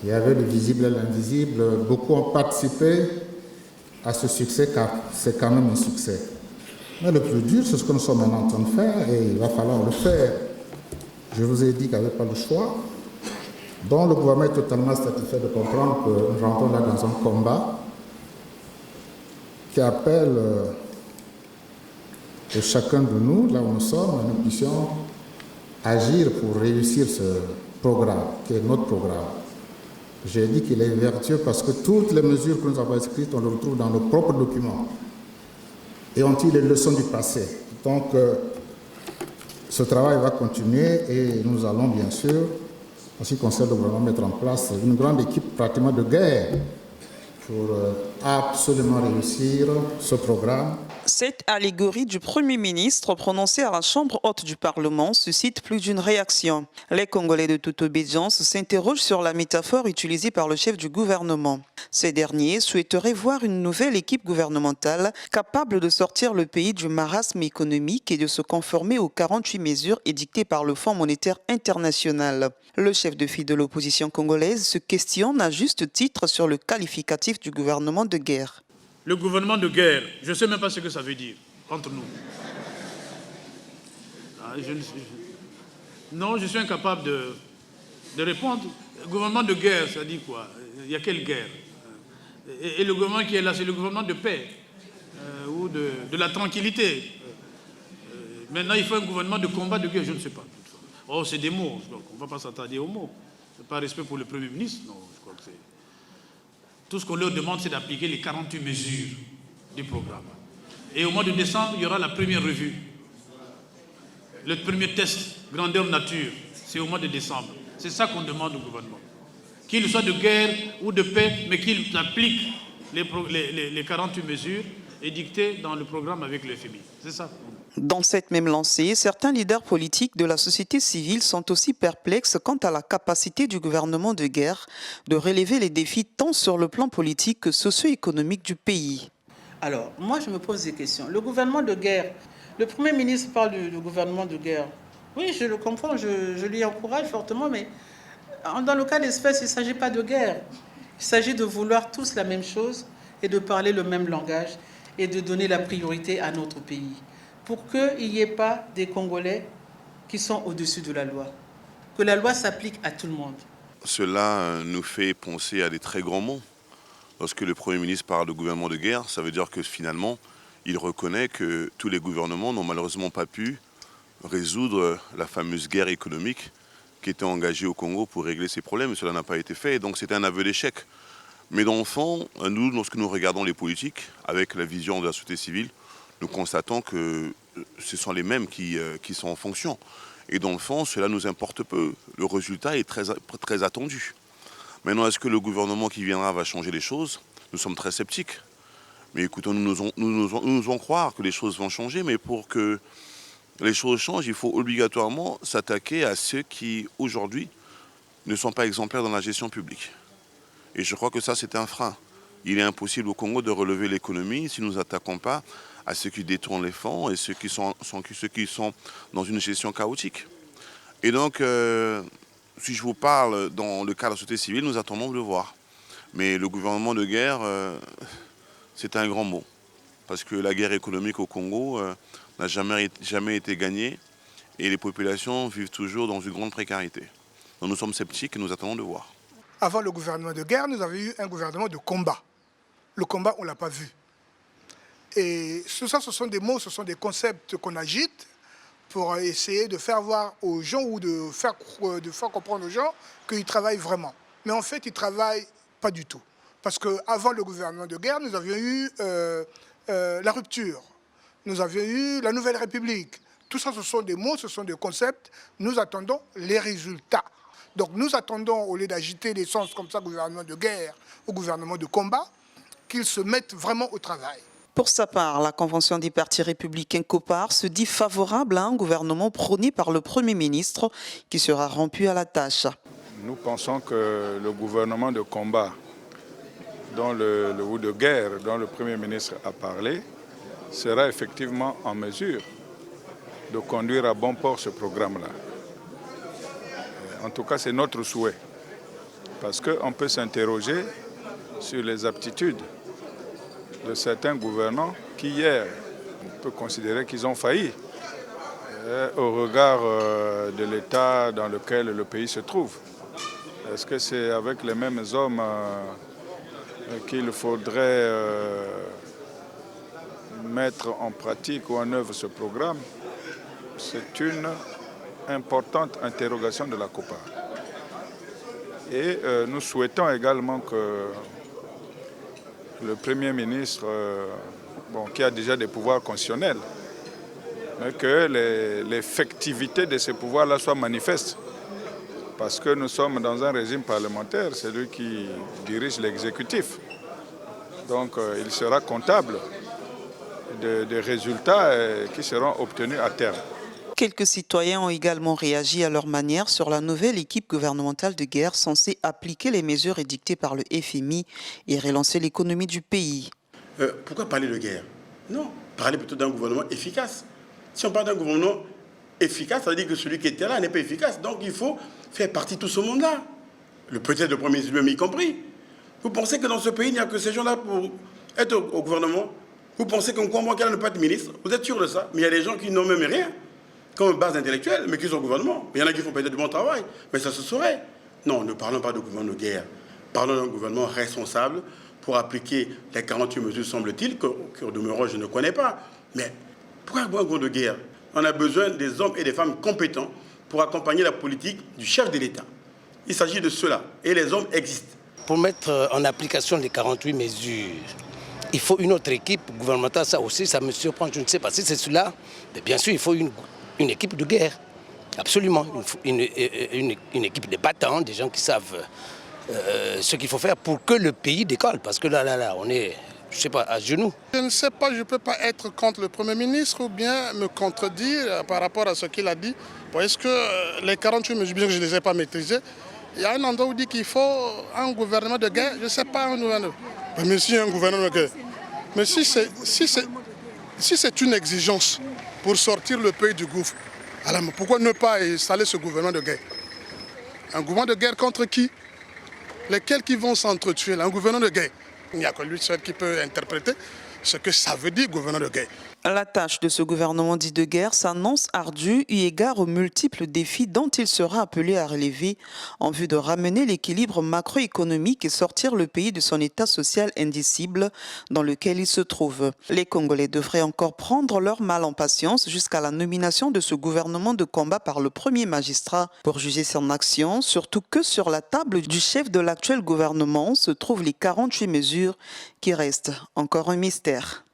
Il y avait le visible et l'invisible. Beaucoup ont participé à ce succès car c'est quand même un succès. Mais le plus dur, c'est ce que nous sommes maintenant en train de faire et il va falloir le faire. Je vous ai dit qu'il n'y avait pas le choix. Donc le gouvernement est totalement satisfait de comprendre que nous rentrons là dans un combat qui appelle que chacun de nous, là où nous sommes, nous puissions agir pour réussir ce programme, qui est notre programme. J'ai dit qu'il est vertueux parce que toutes les mesures que nous avons inscrites, on les retrouve dans nos propres documents. Et on tire les leçons du passé. Donc, ce travail va continuer et nous allons bien sûr, en ce qui concerne le gouvernement, mettre en place une grande équipe pratiquement de guerre pour absolument réussir ce programme. Cette allégorie du Premier ministre prononcée à la Chambre haute du Parlement suscite plus d'une réaction. Les Congolais de toute obédience s'interrogent sur la métaphore utilisée par le chef du gouvernement. Ces derniers souhaiteraient voir une nouvelle équipe gouvernementale capable de sortir le pays du marasme économique et de se conformer aux 48 mesures édictées par le Fonds monétaire international. Le chef de file de l'opposition congolaise se questionne à juste titre sur le qualificatif du gouvernement de guerre. Le gouvernement de guerre, je ne sais même pas ce que ça veut dire entre nous. Non, je suis incapable de répondre. Le gouvernement de guerre, ça dit quoi? Il y a quelle guerre? Et le gouvernement qui est là, c'est le gouvernement de paix ou de la tranquillité. Maintenant, il faut un gouvernement de combat, de guerre, je ne sais pas. Oh, c'est des mots, donc on ne va pas s'attarder aux mots. Ce n'est pas respect pour le Premier ministre, non, je crois que c'est... Tout ce qu'on leur demande, c'est d'appliquer les 48 mesures du programme. Et au mois de décembre, il y aura la première revue. Le premier test, grandeur nature, c'est au mois de décembre. C'est ça qu'on demande au gouvernement. Qu'il soit de guerre ou de paix, mais qu'il applique les 48 mesures édictées dans le programme avec le FMI. C'est ça. Dans cette même lancée, certains leaders politiques de la société civile sont aussi perplexes quant à la capacité du gouvernement de guerre de relever les défis tant sur le plan politique que socio-économique du pays. Alors, moi je me pose des questions. Le gouvernement de guerre, le Premier ministre parle du gouvernement de guerre. Oui, je le comprends, je lui encourage fortement, mais dans le cas d'espèce, il ne s'agit pas de guerre. Il s'agit de vouloir tous la même chose et de parler le même langage et de donner la priorité à notre pays, pour qu'il n'y ait pas des Congolais qui sont au-dessus de la loi, que la loi s'applique à tout le monde. Cela nous fait penser à des très grands mots. Lorsque le Premier ministre parle de gouvernement de guerre, ça veut dire que finalement, il reconnaît que tous les gouvernements n'ont malheureusement pas pu résoudre la fameuse guerre économique qui était engagée au Congo pour régler ces problèmes. Et cela n'a pas été fait, et donc c'était un aveu d'échec. Mais dans le fond, nous, lorsque nous regardons les politiques, avec la vision de la société civile, nous constatons que ce sont les mêmes qui sont en fonction. Et dans le fond, cela nous importe peu. Le résultat est très attendu. Maintenant, est-ce que le gouvernement qui viendra va changer les choses? Nous sommes très sceptiques. Mais écoutons, nous allons croire que les choses vont changer, mais pour que les choses changent, il faut obligatoirement s'attaquer à ceux qui, aujourd'hui, ne sont pas exemplaires dans la gestion publique. Et je crois que ça, c'est un frein. Il est impossible au Congo de relever l'économie si nous ne nous attaquons pas à ceux qui détournent les fonds et ceux qui sont dans une gestion chaotique. Et donc, si je vous parle dans le cadre de la société civile, nous attendons de le voir. Mais le gouvernement de guerre, c'est un grand mot. Parce que la guerre économique au Congo n'a jamais été gagnée et les populations vivent toujours dans une grande précarité. Donc nous sommes sceptiques et nous attendons de voir. Avant le gouvernement de guerre, nous avions eu un gouvernement de combat. Le combat, on ne l'a pas vu. Et tout ça, ce sont des mots, ce sont des concepts qu'on agite pour essayer de faire voir aux gens ou de faire comprendre aux gens qu'ils travaillent vraiment. Mais en fait, ils ne travaillent pas du tout. Parce qu'avant le gouvernement de guerre, nous avions eu la rupture. Nous avions eu la Nouvelle République. Tout ça, ce sont des mots, ce sont des concepts. Nous attendons les résultats. Donc nous attendons, au lieu d'agiter des sens comme ça, gouvernement de guerre ou gouvernement de combat, qu'ils se mettent vraiment au travail. Pour sa part, la Convention des partis républicains COPAR se dit favorable à un gouvernement prôné par le Premier ministre qui sera rompu à la tâche. Nous pensons que le gouvernement de combat ou de guerre dont le Premier ministre a parlé sera effectivement en mesure de conduire à bon port ce programme-là. En tout cas, c'est notre souhait. Parce qu'on peut s'interroger sur les aptitudes de certains gouvernants qui hier, on peut considérer qu'ils ont failli au regard de l'état dans lequel le pays se trouve. Est-ce que c'est avec les mêmes hommes qu'il faudrait mettre en pratique ou en œuvre ce programme? C'est une importante interrogation de la COPA. Et nous souhaitons également que le Premier ministre, qui a déjà des pouvoirs constitutionnels, mais que l'effectivité de ces pouvoirs-là soit manifeste. Parce que nous sommes dans un régime parlementaire, c'est lui qui dirige l'exécutif. Donc il sera comptable des résultats qui seront obtenus à terme. Quelques citoyens ont également réagi à leur manière sur la nouvelle équipe gouvernementale de guerre censée appliquer les mesures édictées par le FMI et relancer l'économie du pays. Pourquoi parler de guerre? Non, parler plutôt d'un gouvernement efficace. Si on parle d'un gouvernement efficace, ça veut dire que celui qui était là n'est pas efficace. Donc il faut faire partie de tout ce monde-là. Peut-être le Premier ministre lui-même y compris. Vous pensez que dans ce pays, il n'y a que ces gens-là pour être au gouvernement? Vous pensez qu'un bancaire ne peut pas être ministre? Vous êtes sûr de ça? Mais il y a des gens qui n'ont même rien comme base intellectuelle, mais qui sont au gouvernement. Il y en a qui font peut-être du bon travail, mais ça se saurait. Non, ne parlons pas de gouvernement de guerre. Parlons d'un gouvernement responsable pour appliquer les 48 mesures, semble-t-il, que au demeurant, je ne connais pas. Mais pourquoi un gouvernement de guerre? On a besoin des hommes et des femmes compétents pour accompagner la politique du chef de l'État. Il s'agit de cela. Et les hommes existent. Pour mettre en application les 48 mesures, il faut une autre équipe gouvernementale. Ça aussi, ça me surprend. Je ne sais pas si c'est cela. Mais bien sûr, il faut une équipe de guerre. Absolument. Une équipe de battants, des gens qui savent ce qu'il faut faire pour que le pays décolle. Parce que là, on est, je ne sais pas, à genoux. Je ne sais pas, je ne peux pas être contre le Premier ministre ou bien me contredire par rapport à ce qu'il a dit. Est-ce que les 48 mesures, bien que je ne les ai pas maîtrisées, il y a un endroit où il dit qu'il faut un gouvernement de guerre. Je ne sais pas un gouvernement. Mais si un gouvernement de guerre. Mais si c'est une exigence pour sortir le pays du gouffre, alors pourquoi ne pas installer ce gouvernement de guerre? Un gouvernement de guerre contre qui? Lesquels qui vont s'entretuer? Un gouvernement de guerre. Il n'y a que lui seul qui peut interpréter ce que ça veut dire, gouvernement de guerre. La tâche de ce gouvernement dit de guerre s'annonce ardue eu égard aux multiples défis dont il sera appelé à relever en vue de ramener l'équilibre macroéconomique et sortir le pays de son état social indicible dans lequel il se trouve. Les Congolais devraient encore prendre leur mal en patience jusqu'à la nomination de ce gouvernement de combat par le premier magistrat pour juger son action, surtout que sur la table du chef de l'actuel gouvernement se trouvent les 48 mesures qui restent encore un mystère.